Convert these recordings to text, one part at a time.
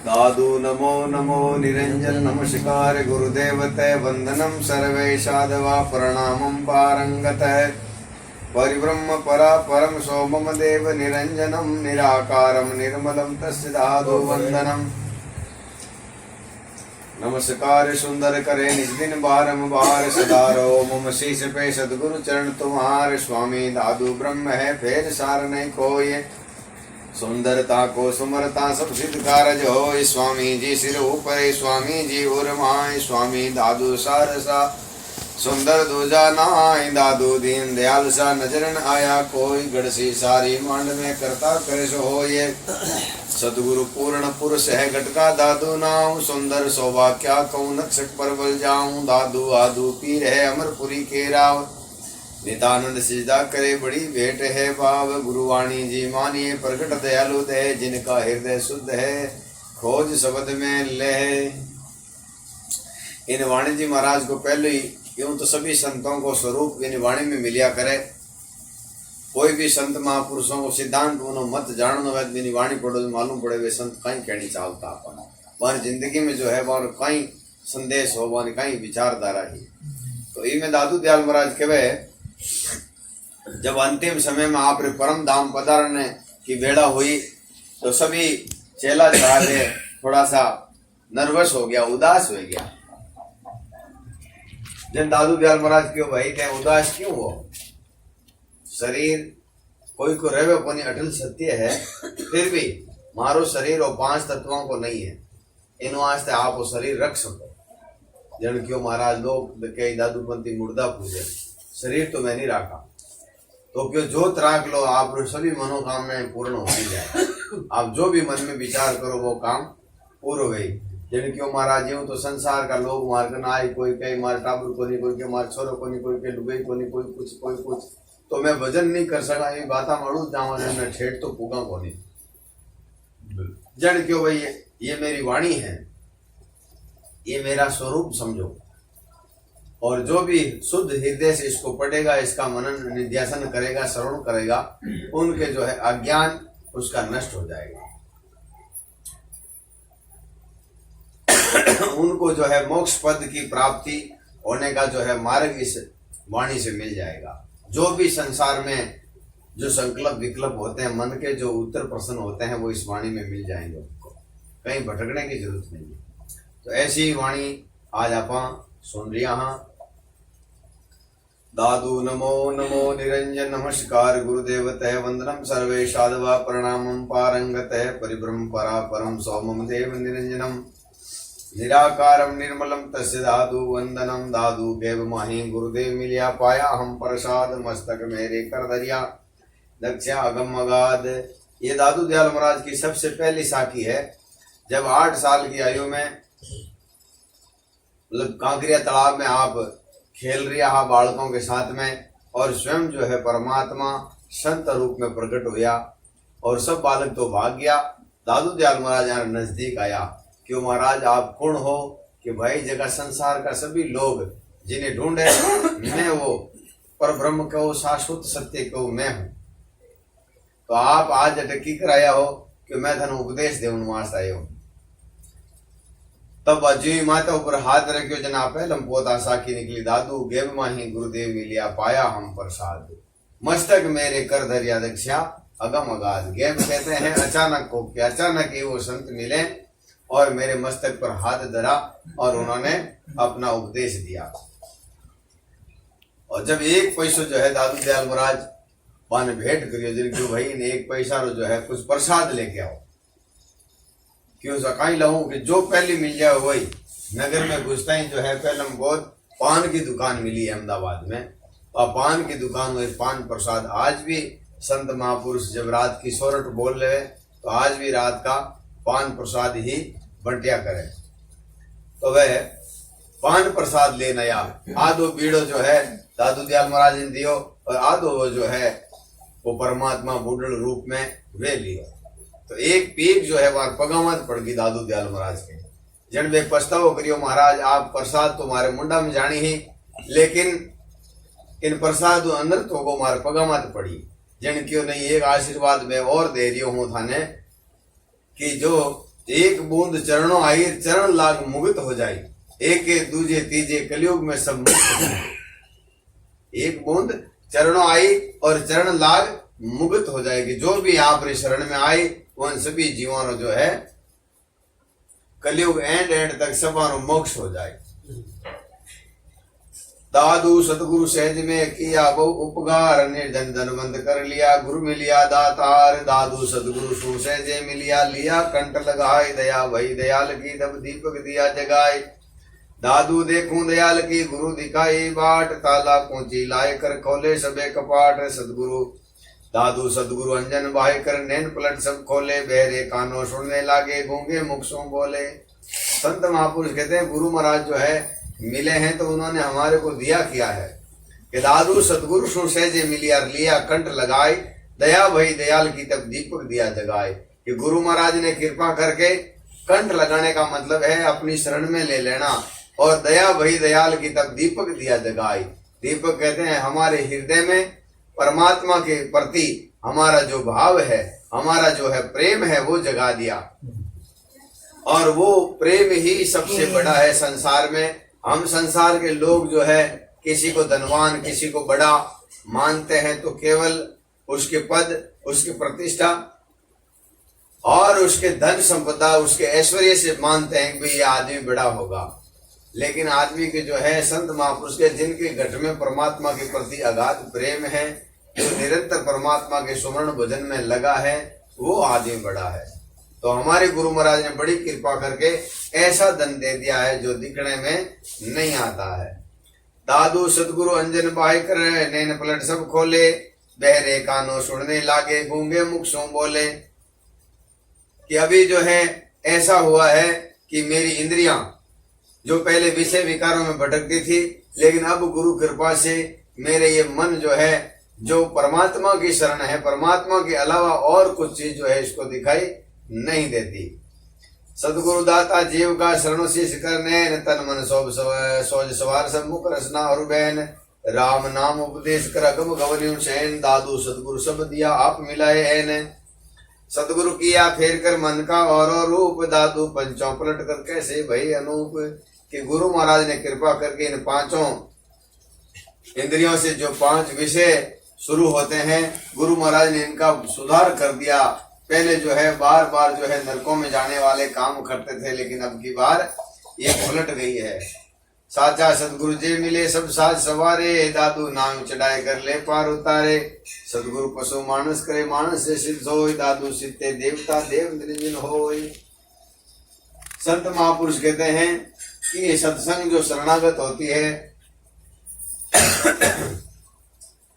दादू नमो नमो निरंजन नमस्कार गुरुदेवते वंदनम सर्वेशादवा प्रणामं पारंगत परिब्रह्म परा परम सोमम देव निरंजनम निराकारम निर्मलम तस्य दादू वंदनम नमस्कार सुंदर करे निज दिन बारंबार सदारो मम शीश पे सदगुरु चरण तुम्हारे स्वामी दादू ब्रह्म है फेर सार नहीं कोई सुंदरता को सुमरता सब सिद्ध कारज हो स्वामी जी सिर ऊपर स्वामी जी उर माय स्वामी दादू सारसा सुंदर दूजा नाय दादू दीन दयाल सा नजर न आया कोई गढ़सी सारी मांड में करता करे सो हो ये सदगुरु पूर्ण पुरुष है घटका दादू नाम सुंदर शोभा क्या कहूँ नक्षक पर बल जाऊं दादू आदू पीर है अमरपुरी के राव नितानंद सिजदा करे बड़ी भेंट है भाव गुरुवाणी जी मानिए प्रकट दयालु दे जिनका हृदय शुद्ध है खोज शब्द में ले। इन वाणी जी महाराज को पहले ही यूं तो सभी संतों को स्वरूप इन वाणी में मिलिया करे। कोई भी संत महापुरुषों को सिद्धांत उन्होंने मत जाननो है इन वाणी पढ़ो मालूम पड़े वे संत कहीं कहनी चाहता अपन वह जिंदगी में जो है वह कहीं संदेश हो वह कहीं विचारधारा ही। तो इनमें दादू दयाल महाराज कहे जब अंतिम समय में आप परम धाम पधारने की बेड़ा हुई तो सभी चेला चढ़ावे थोड़ा सा नर्वस हो गया, उदास हो गया। जब दादू दयाल महाराज क्यों भाई थे उदास क्यों हो? शरीर कोई को रहे कोनी अटल सत्य है, फिर भी मारो शरीर और 5 तत्वों को नहीं है इन वास्ते आप वो शरीर रख सको। जन क्यों महाराज लोग कई दादूपंथी मुर्दा पूजे शरीर तो मैं नहीं रखा तो क्यों जोत राख लो आप सभी मनोकामनाएं पूर्ण होती जाए। आप जो भी मन में विचार करो वो काम पूर्ण गई। जिन क्यों महाराज यूं तो संसार का लोग मार कर आए कोई कहीं मार टाबर को नहीं कोई के मार छोरो को नहीं कोई के डुबई को नहीं कोई कुछ तो मैं भजन नहीं कर सका ये बाता मड़ू जाऊँ मैं ठेठ तो पुगा को नहीं। जन क्यों भाई ये मेरी वाणी है ये मेरा स्वरूप समझो और जो भी शुद्ध हृदय से इसको पढ़ेगा इसका मनन निध्यासन करेगा श्रवण करेगा उनके जो है अज्ञान उसका नष्ट हो जाएगा। उनको जो है मोक्ष पद की प्राप्ति होने का जो है मार्ग इस वाणी से मिल जाएगा। जो भी संसार में जो संकल्प विकल्प होते हैं मन के जो उत्तर प्रश्न होते हैं वो इस वाणी में मिल जाएंगे। उनको कहीं भटकने की जरूरत नहीं है। तो ऐसी वाणी आज आप सुन रिया हाँ। दादू नमो नमो निरंजन नमस्कार गुरुदेवते वंदनम सर्वेशादवा प्रणामं पारंगते परिब्रह्म परा परम सौमम देव निरंजनम निराकारम निर्मलम तस्य दादू वंदनम दादू देव माही गुरुदेव मिलिया पाया हम प्रसाद मस्तक मेरे कर दरिया दक्षा अगम अगाध। ये दादू दयाल महाराज की सबसे पहली साखी है। जब 8 साल की आयु में मतलब कांकरिया तालाब में आप खेल रहा हा बालकों के साथ में और स्वयं जो है परमात्मा संत रूप में प्रकट हुआ और सब बालक तो भाग गया। दादू दयाल महाराज यहाँ नजदीक आया क्यों महाराज आप कौन हो कि भाई जगह संसार का सभी लोग जिन्हें ढूंढे मैं वो पर ब्रह्म कहो शाश्वत सत्य कहो मैं हूँ। तो आप आज अटकी कर आया हो कि मैं धन उपदेश दे वास्ते आया हूँ। तब अजय माता ऊपर हाथ रखियो जना पहलम पोता साखी निकली दादू गेब माही गुरुदेव मिलिया पाया हम प्रसाद मस्तक मेरे कर धरिया दक्षा अगम अगाध। गेब कहते हैं अचानक को कि अचानक ही वो संत मिले और मेरे मस्तक पर हाथ धरा और उन्होंने अपना उपदेश दिया। और जब 1 पैसो जो है दादू दयाल महाराज पान भेंट करियो जिन भाई ने 1 पैसा जो है कुछ प्रसाद लेके आओ क्यों सकाई लाऊं कि जो पहले मिल जाए वही। नगर में घुसता ही जो है पहले बहुत पान की दुकान मिली अहमदाबाद में और पान की दुकान में पान प्रसाद आज भी संत महापुरुष जब रात की सोरठ बोल रहे तो आज भी रात का पान प्रसाद ही बंटिया करे। तो वह पान प्रसाद लेना या आधो बीड़ो जो है दादू दयाल महाराज ने दियो और आधो जो है वो परमात्मा बूढ़ रूप में वे लियो। तो एक पीक जो है वहां पगामत पड़ गई दादू दयाल महाराज के। जन वे पछतावो करियो महाराज आप प्रसाद तुम्हारे मुंडा में जानी ही लेकिन इन प्रसाद अंदर तो को मारे पगामत पड़ी जिन क्यों नहीं एक आशीर्वाद में और दे रही हूं थाने कि जो एक बूंद चरणों आई चरण लाग मुक्त हो जाए, एक दूजे तीजे कलयुग में सब मुक्त हो जाए। एक बूंद चरणों आई और चरण लाग मुक्त हो जाएगी। जो भी आप शरण में आए उन सभी जीवों जो है कलयुग एंड तक सबानो मोक्ष हो जाए। दादू सतगुरु सहज में किया बहु उपकार, निर्धन धनवंत कर लिया गुरु मिलिया दातार। दादू सतगुरु सु सहजे मिलिया लिया कंठ लगाए, दया भई दयाल की तब दीपक दिया जगाए। दादू देखूं दयाल की गुरु दिखाई बाट, ताला कोची लाए कर खोले सबे कपाट। सतगुरु दादू सतगुरु अंजन बाहे कर नैन पलट सब खोले, बहरे कानों सुनने लागे गूंगे मुख सो बोले। संत महापुरुष कहते हैं गुरु महाराज जो है मिले हैं तो उन्होंने हमारे को दिया किया है कि दादू सतगुरु सु सहजे मिलिया लिया कंठ लगाए, दया भई दयाल की तब दीपक दिया जगाए। कि गुरु महाराज ने कृपा करके कंठ लगाने का मतलब है अपनी शरण में ले लेना, और दया भई दयाल की तब दीपक दिया जगाए। दीपक कहते हैं हमारे हृदय में परमात्मा के प्रति हमारा जो भाव है, हमारा जो है प्रेम है वो जगा दिया, और वो प्रेम ही सबसे बड़ा है संसार में। हम संसार के लोग जो है किसी को धनवान किसी को बड़ा मानते हैं तो केवल उसके पद उसकी प्रतिष्ठा और उसके धन संपदा उसके ऐश्वर्य से मानते हैं कि ये आदमी बड़ा होगा। लेकिन आदमी के जो है संत महापुरुष के जिनके घट में परमात्मा के प्रति अगाध प्रेम है, जो निरंतर परमात्मा के सुमरण भजन में लगा है, वो आदमी बड़ा है। तो हमारे गुरु महाराज ने बड़ी कृपा करके ऐसा धन दे दिया है जो दिखने में नहीं आता है। दादू सतगुरु अंजन बाहे कर नैन पलट सब खोले, बहरे कानों सुनने लागे गूंगे मुख सो बोले। कि अभी जो है ऐसा हुआ है कि मेरी इंद्रियां जो पहले विषय विकारों में भटकती थी, लेकिन अब गुरु कृपा से मेरे ये मन जो है जो परमात्मा की शरण है, परमात्मा के अलावा और कुछ चीज जो है इसको दिखाई नहीं देती। सतगुरु दाता जीव का शरणों शीश करने, तन मन सोज सवार सब मुख रसना और बैन। राम नाम उपदेश कर अगम गवन्यु शैन, दादू सतगुरु सब दिया आप मिलाए एन। सतगुरु किया फेर कर मन का और रूप, दादू पंचों पलट कर कैसे भई अनूप। कि गुरु महाराज ने कृपा करके इन पांचों इंद्रियों से जो पांच विषय शुरू होते हैं, गुरु महाराज ने इनका सुधार कर दिया। पहले जो है बार बार जो है नरकों में जाने वाले काम करते थे, लेकिन अब की बार ये पलट गई है। साचा सतगुरु जे मिले सब साज सवारे, दादू नाम चढ़ाए कर ले पार उतारे। सतगुरु पशु मानस करे मानस से सिद्ध होय, दादू सिद्धे देवता देव निरंजन होय। संत महापुरुष कहते हैं कि ये सत्संग जो शरणागत होती है,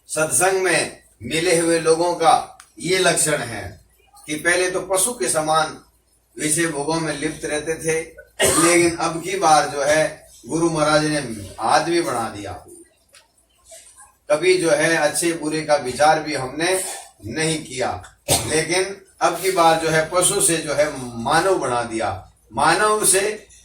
सत्संग में मिले हुए लोगों का ये लक्षण है कि पहले तो पशु के समान विषय भोगों में लिप्त रहते थे, लेकिन अब की बार जो है गुरु महाराज ने आदमी बना दिया। कभी जो है अच्छे बुरे का विचार भी हमने नहीं किया, लेकिन अब की बार जो है पशु से जो है मानव बना दिया। मानव से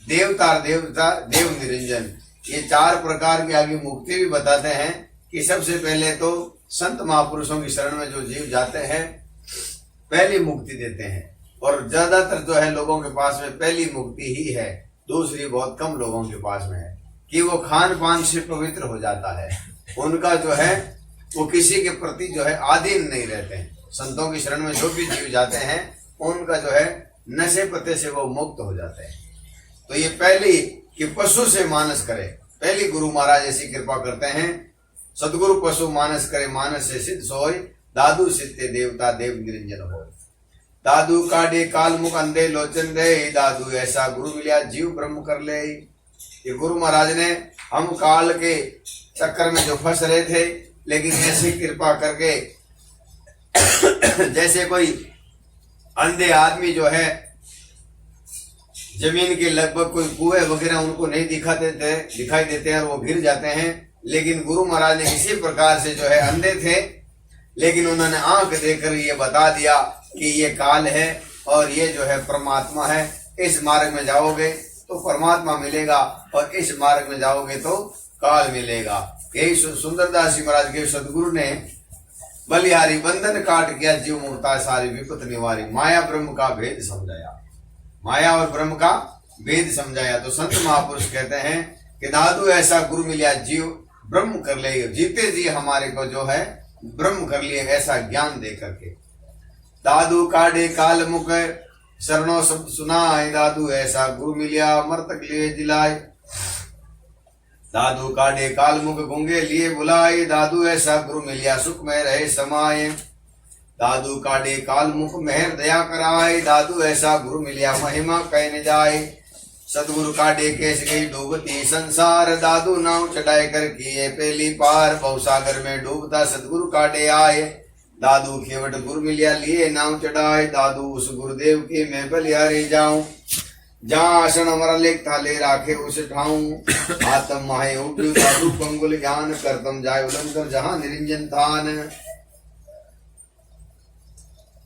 देवता देवता देव निरंजन, ये चार प्रकार की आगे मुक्ति भी बताते हैं। कि सबसे पहले तो संत महापुरुषों की शरण में जो जीव जाते हैं पहली मुक्ति देते हैं, और ज्यादातर जो है लोगों के पास में पहली मुक्ति ही है, दूसरी बहुत कम लोगों के पास में है कि वो खान पान से पवित्र हो जाता है। उनका जो है वो किसी के प्रति जो है आधीन नहीं रहते हैं। संतों की शरण में जो भी जीव जाते हैं उनका जो है नशे पत्ते से वो मुक्त हो जाते हैं। तो ये पहली कि पशु से मानस करे, पहली गुरु महाराज ऐसी कृपा करते हैं। सदगुरु पशु मानस करे मानस से सिद्ध सोय, दादू सिद्धे देवता देव निरंजन हो। दादू काटे काल मुख अंधे लोचन दे, दादू ऐसा गुरु मिलिया जीव ब्रह्म कर ले। ये गुरु महाराज ने हम काल के चक्कर में जो फंस रहे थे, लेकिन ऐसी कृपा करके जैसे कोई अंधे आदमी जो है जमीन के लगभग कोई कुएं वगैरह उनको नहीं दिखाई देते हैं और वो गिर जाते हैं, लेकिन गुरु महाराज ने किसी प्रकार से जो है अंधे थे, लेकिन उन्होंने आंख देकर ये बता दिया कि ये काल है और ये जो है परमात्मा है। इस मार्ग में जाओगे तो परमात्मा मिलेगा और इस मार्ग में जाओगे तो काल मिलेगा। यही सुंदरदास जी महाराज के सदगुरु ने बलिहारी बंधन काट गया, जीव मुक्ता सारी विपत निवारी। माया ब्रह्म का भेद समझाया, माया और ब्रह्म का भेद समझाया। तो संत महापुरुष कहते हैं कि दादू ऐसा गुरु मिला, जीव ब्रह्म कर ले, जीते जी हमारे को जो है ब्रह्म कर लिए, ऐसा ज्ञान दे करके। दादू काढ़े काल मुख शरणों शब्द सुनाए, दादू ऐसा गुरु मिलिया मर्तक लिए जिलाए। दादू काढ़े काल मुख गूंगे लिए बुलाए, दादू ऐसा गुरु मिलिया सुख में रहे समाये। दादू काढ़े काल मुख मेहर दया कराए, दादू ऐसा गुरु मिलिया महिमा कहने जाए। सतगुरु काढ़े केस गई डूबती संसार, दादू नाव चढ़ाए कर किए पहली पार। भवसागर में डूबता सतगुरु काढ़े आए, दादू खेवट गुरु मिलिया लिए नाव चढ़ाए। दादू उस गुरुदेव की मैं बलिहारी जाऊं, जहाँ आसन हमारा लेख था ले राखे उस ठाऊं। आत्म माहे उठ्यु दादू पंगुल ज्ञान, करतम जाय उलंकर जहाँ निरंजन थान।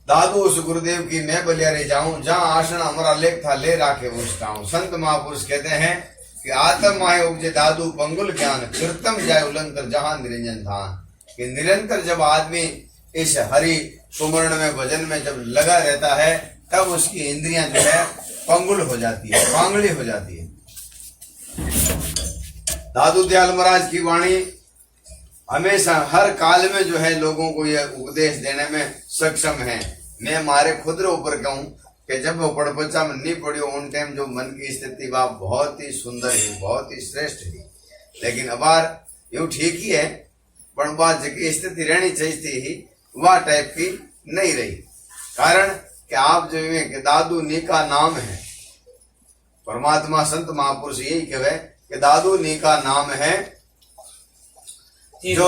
दादू उस गुरुदेव की मैं बलिहारी जाऊं, जहाँ आसन हमारा लेख था ले राखे उस ठाऊं। संत महापुरुष कहते हैं कि आत्म माहे उपजे दादू पंगुल ज्ञान, कीर्तम जाय उलंकर जहाँ निरंजन थान। कि निरंतर जब आदमी इस हरि सुमरण में भजन में जब लगा रहता है, तब उसकी इंद्रियां जो है पंगुल हो जाती है, पांगली हो जाती है। दादू दयाल महाराज की वाणी हमेशा हर काल में जो है लोगों को यह उपदेश देने में सक्षम है। मैं मारे खुद ऊपर कहूं कि जब वो पड़पचा में नहीं पड़ी उन टाइम जो मन की स्थिति वह बहुत ही सुंदर ही, बहुत ही श्रेष्ठ ही। लेकिन अबार यूं ठीक ही है, पर बात की स्थिति रहनी चाहिए ही वह टाइप की नहीं रही। कारण कि आप जो है कि दादू नी का नाम है, परमात्मा संत महापुरुष यही कहे कि दादू नी का नाम है। जो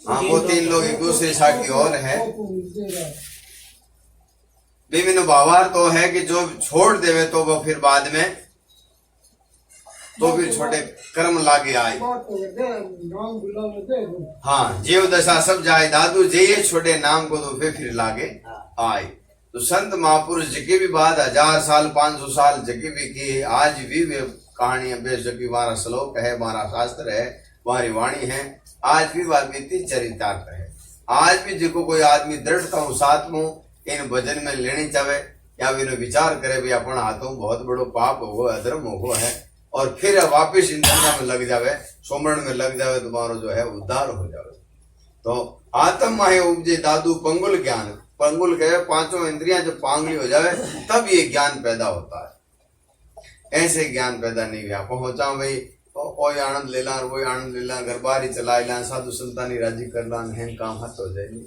हाँ वो तीन लोग एक दूसरे साथ की ओर है। विभिन्न भावार तो है कि जो छोड़ देवे तो वो फिर बाद में तो फिर छोटे कर्म लागे आए। हाँ जीव दशा सब जाए, दादू जे छोटे नाम को तो फिर लागे आए। तो संत महापुरुष जगी भी बात 1000 साल 500 साल जगी भी की, आज भी वे कहानी अभ्यास जबकि हमारा श्लोक है, हमारा शास्त्र है, हमारी वाणी है, आज भी बात बीती चरितार्थ है। आज भी जिसको कोई आदमी दृढ़ता हूँ साथ में इन भजन में लेनी चाहे या इन्हें विचार करे भी अपन हाथों बहुत बड़ो पाप हो अधर्म हो है, और फिर वापिस इन धंधा में लग जावे, सोमरण में लग जावे, तुम्हारा जो है उद्धार हो जावे। तो आत्म माहे उपजे दादू पंगुल ज्ञान, पंगुल कहे पांचों इंद्रियां जब पांगली हो जावे तब ये ज्ञान पैदा होता है। ऐसे ज्ञान पैदा नहीं हुआ पहुंचा भाई कोई आनंद ले ला, वो आनंद ले ला, घर बार ही चला ला, साधु संतानी राजी कर ला, है काम हाथ हो जाए नहीं।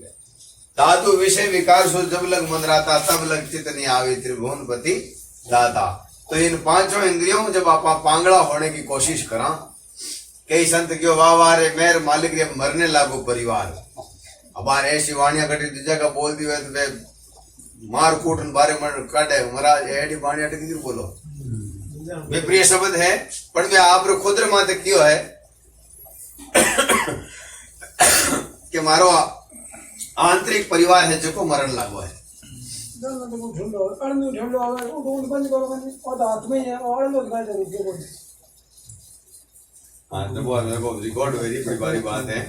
दादू विषय विकार सो जब लग मंदराता तब लग चित नहीं आवे त्रिभुवनपति दाता। तो इन पांचों इंद्रियों जब आप पांगड़ा होने की कोशिश करा, कई संत क्यों वाह रे मेर मालिक रे मरने लागो परिवार। अब ऐसी वाणियां कटी दूजा का बोल दी तो मार कूट बारे मन काटे महाराज एडी वाणियां अटकी बोलो वे प्रिय शब्द है, पर वे आप खुद माते क्यों है कि मारो आंतरिक परिवार है जो मरण लागो है। हाँ तो वो मेरे को रिकॉर्ड हुई थी बड़ी बात है।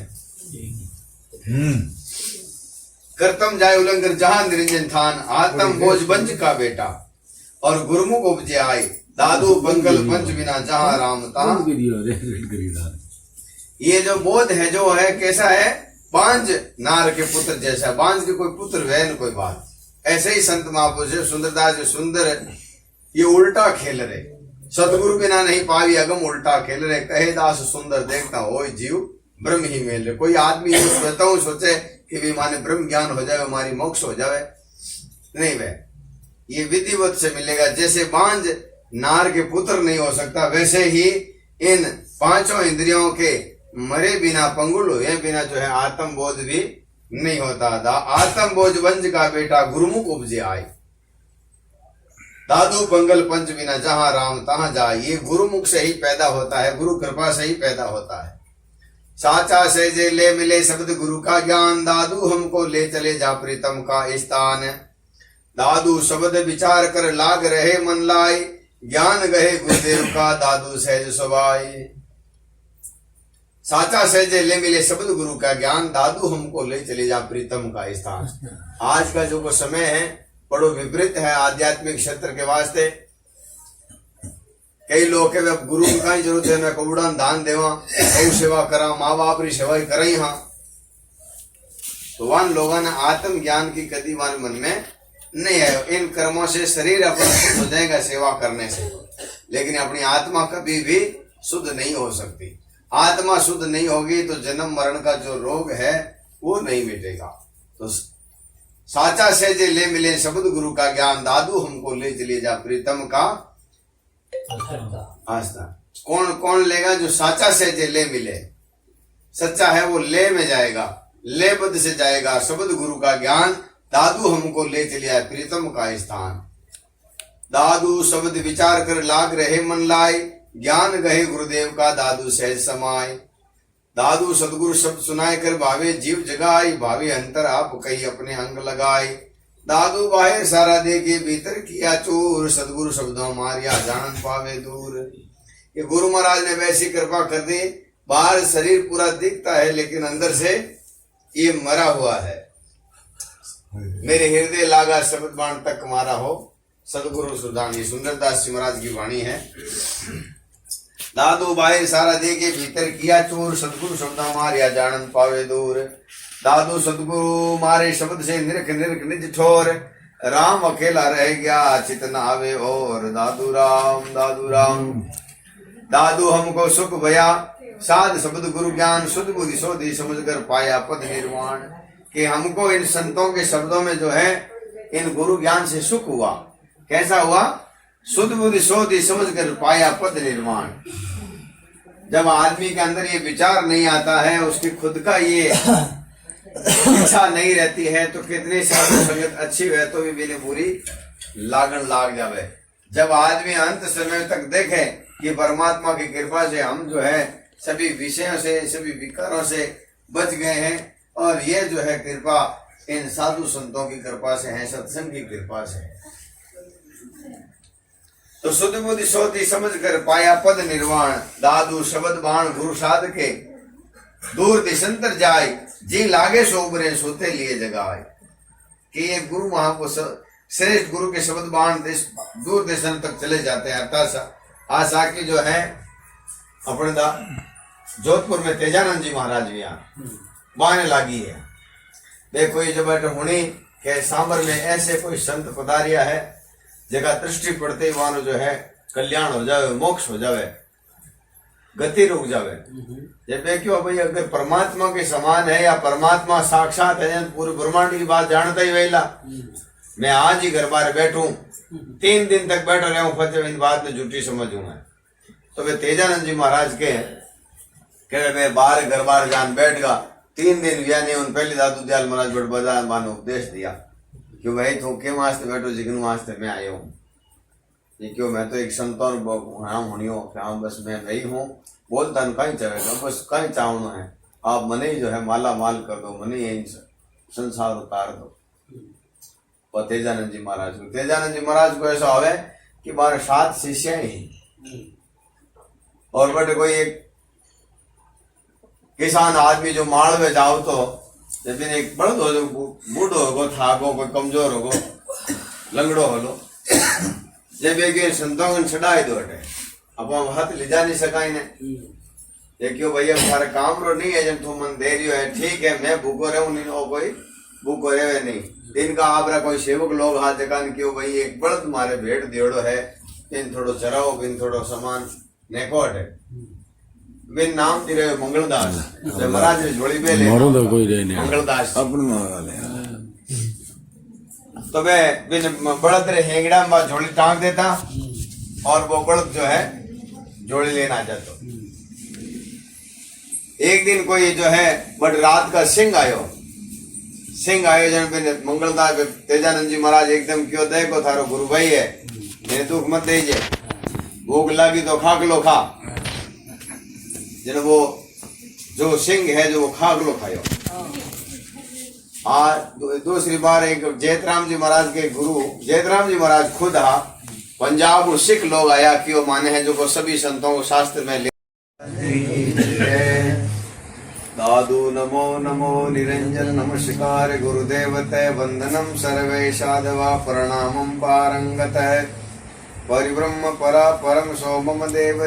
करतम जाय उलंगर जहां निरंजन थान, आत्म बोझ बंज का बेटा और गुरुमुख उपजे आए। दादू बंगल पंच बिना जहां राम ता। ये जो बोध है जो है कैसा है, बांझ नार के पुत्र जैसा। बांझ के कोई पुत्र है न कोई बात। ऐसे ही संत महापुरुष सुंदरदास जो सुंदर ये उल्टा खेल रहे, सतगुरु बिना नहीं पावी अगम उल्टा खेल रहे। कहे दास सुंदर देखता हो जीव ब्रह्म ही मेल रहे। कोई आदमी सोचे कि भी माने ब्रह्म ज्ञान हो जाए हमारी मोक्ष हो जाए, नहीं वे ये विधिवत से मिलेगा। जैसे बांझ नार के पुत्र नहीं हो सकता, वैसे ही इन पांचों इंद्रियों के मरे बिना पंगुल हुए बिना जो है आत्म बोध भी नहीं होता। आत्म बोझ वंज का बेटा गुरुमुख उपजे आए। दादू पंगल पंच बिना जहां राम तहां जाए। ये गुरुमुख से ही पैदा होता है, गुरु कृपा से ही पैदा होता है। साचा से जे ले मिले शब्द गुरु का ज्ञान, दादू हमको ले चले जा प्रीतम का स्थान। दादू शब्द विचार कर लाग रहे मन लाई, ज्ञान गहे गुरुदेव का दादू सहज सुभाई। साचा सहजे ले मिले शब्द गुरु का ज्ञान, दादू हमको ले चले जा प्रीतम का स्थान। आज का जो समय है बड़ो विपरीत है आध्यात्मिक क्षेत्र के वास्ते। कई लोग के गुरु की कहीं जरूरत है, मैं कबूड़ा दान देवा, गौ सेवा करा, माँ बाप की सेवा करा हाँ। तो वन लोगों ने आत्म ज्ञान की कदी वन मन में नहीं है। इन कर्मों से शरीर अपना शुद्ध हो जाएगा सेवा करने से, लेकिन अपनी आत्मा कभी भी शुद्ध नहीं हो सकती। आत्मा शुद्ध नहीं होगी तो जन्म मरण का जो रोग है वो नहीं मिटेगा। तो साचा सहजे ले मिले शब्द गुरु का ज्ञान, दादू हमको ले चले जा प्रीतम का आस्थान। कौन कौन लेगा? जो साचा सहजे ले मिले, सच्चा है वो ले में जाएगा, ले बद से जाएगा। शब्द गुरु का ज्ञान, दादू हमको ले चले आए प्रीतम का स्थान। दादू शब्द विचार कर लाग रहे मन लाए, ज्ञान गहे गुरुदेव का दादू सहज समाए। दादू सदगुरु शब्द सुनाए कर भावे जीव जगाई, भावे अंतर आप कई अपने अंग लगाए। दादू बाहर सारा दे के भीतर किया चूर, सदगुरु शब्दों मारिया जानन पावे दूर। ये गुरु महाराज ने वैसी कृपा कर दी, बाहर शरीर पूरा दिखता है लेकिन अंदर से ये मरा हुआ है। मेरे हृदय लागा शब्द बाण तक मारा हो, सदगुरु सुधान। ये सुंदरदास जी महाराज की वाणी है। दादू बाहर सारा दे के भीतर किया चूर, सदगुरु शब्द मारिया जानन पावे दूर। दादू सदगुरु मारे शब्द से निरख निरख निज ठोर, राम अकेला रह गया चित न आवे और। दादू राम दादू राम। दादू हमको सुख भया साध शब्द गुरु ज्ञान, शुद्ध बुद्धि सोधी समझ कर पाया पद निर्वाण। कि हमको इन संतों के शब्दों में जो है इन गुरु ज्ञान से सुख हुआ। कैसा हुआ? शुद्ध बुद्धि सोधी समझ कर पाया पद निर्माण। जब आदमी के अंदर ये विचार नहीं आता है, उसकी खुद का ये इच्छा नहीं रहती है, तो कितनी साधु संगत अच्छी है तो भी बिना पूरी लागन लाग जावे। जब आदमी अंत समय तक देखे कि परमात्मा की कृपा से हम जो है सभी विषयों से, सभी विकारों से बच गए हैं, और ये जो है कृपा इन साधु संतों की कृपा से है, सत्संग की कृपा से है। तो शुद्ध बुद्धि सोती समझ कर पाया पद निर्वाण। दादू शब्द बाण गुरु साध के दूर दिशंतर जाए, जी लागे सोबरे सोते लिए जगाए। कि ये गुरु वहां को श्रेष्ठ गुरु के शब्द बाण दूर देशन तक चले जाते हैं। अर्थात आशा की जो है अपने जोधपुर में तेजानंद जी महाराज भी यहाँ बहाने लागी है। देखो ये जो बैठे होनी के सांबर में ऐसे कोई संत पधारिया है, जगह दृष्टि पड़ते ही वहां जो है कल्याण हो जावे, मोक्ष हो जावे, गति रुक जावे। जब क्यों भाई अगर परमात्मा के समान है या परमात्मा साक्षात है, पूरे ब्रह्मांड की बात जानता ही वहीला। मैं आज ही घर बार बैठूं, 3 दिन तक बैठा रहा हूं, फतेह इन बात में झूठी समझूं मैं। तो वे तेजानंद जी महाराज के मैं बाहर घर बार जान बैठ गया। 3 दिन गया नहीं, उन पहले दादू दयाल महाराज बड़ बजा मानो उपदेश दिया कि भाई तू क्यों वास्ते बैठो, जिगन वास्ते मैं आयो हूँ। ये क्यों मैं तो एक संतौर होनी हो, हाँ बस मैं वही हूँ, बोल धन कहीं चाहेगा, बस कहीं चाहना है, आप मने ही जो है माला माल कर दो, मने यही संसार उतार दो। और तेजानंद जी महाराज को ऐसा हो कि 7 शिष्य ही, और बट कोई एक किसान आदमी जो माड़ में जाओ तो जब एक बड़द हो, बूढ़ो होगो, थागो, कोई कमजोर होगो, लंगड़ो होलो, जब एक संतों को छड़ाई दो हटे, अब हम हाथ ले जा नहीं सका इन्हें। ये क्यों भैया सारा काम रो नहीं है, जब तुम मन दे रही हो है, ठीक है मैं भूखो रहूं नहीं, और कोई भूखो रहे नहीं। दिन का आपरा कोई सेवक लोग हाथ जकान क्यों भाई एक बड़द मारे भेड़ देड़ो है, बिन थोड़ो चराओ, बिन थोड़ो सामान नेकोट है, बिन नाम तेरे मंगलदास महाराज ने जोड़ी पे ले मंगलदास तो वे बिन बड़द रे हेंगड़ा में झोली टांग देता, और वो बड़द जो है जोड़ी लेना जाता। एक दिन कोई जो है बड़ रात का सिंह आयो जन पे मंगलदास तेजानंद जी महाराज एकदम क्यों देखो थारो गुरु भाई है, मेरे दुख मत दीजिए, भूख लगी तो खाक लो खा। जन वो जो सिंह है जो वो खाक लो खायो। दूसरी बार एक जयतराम जी महाराज के गुरु जयतराम जी महाराज खुद पंजाब और सिख लोग आया कि वो माने हैं जो को सभी संतों को शास्त्र में ले साधु नमो नमो निरंजन नमस्कार गुरुदेवते वंदनम सर्वे साधवा प्रणामं पारंगत परिब्रह्म परा परम सोमम देव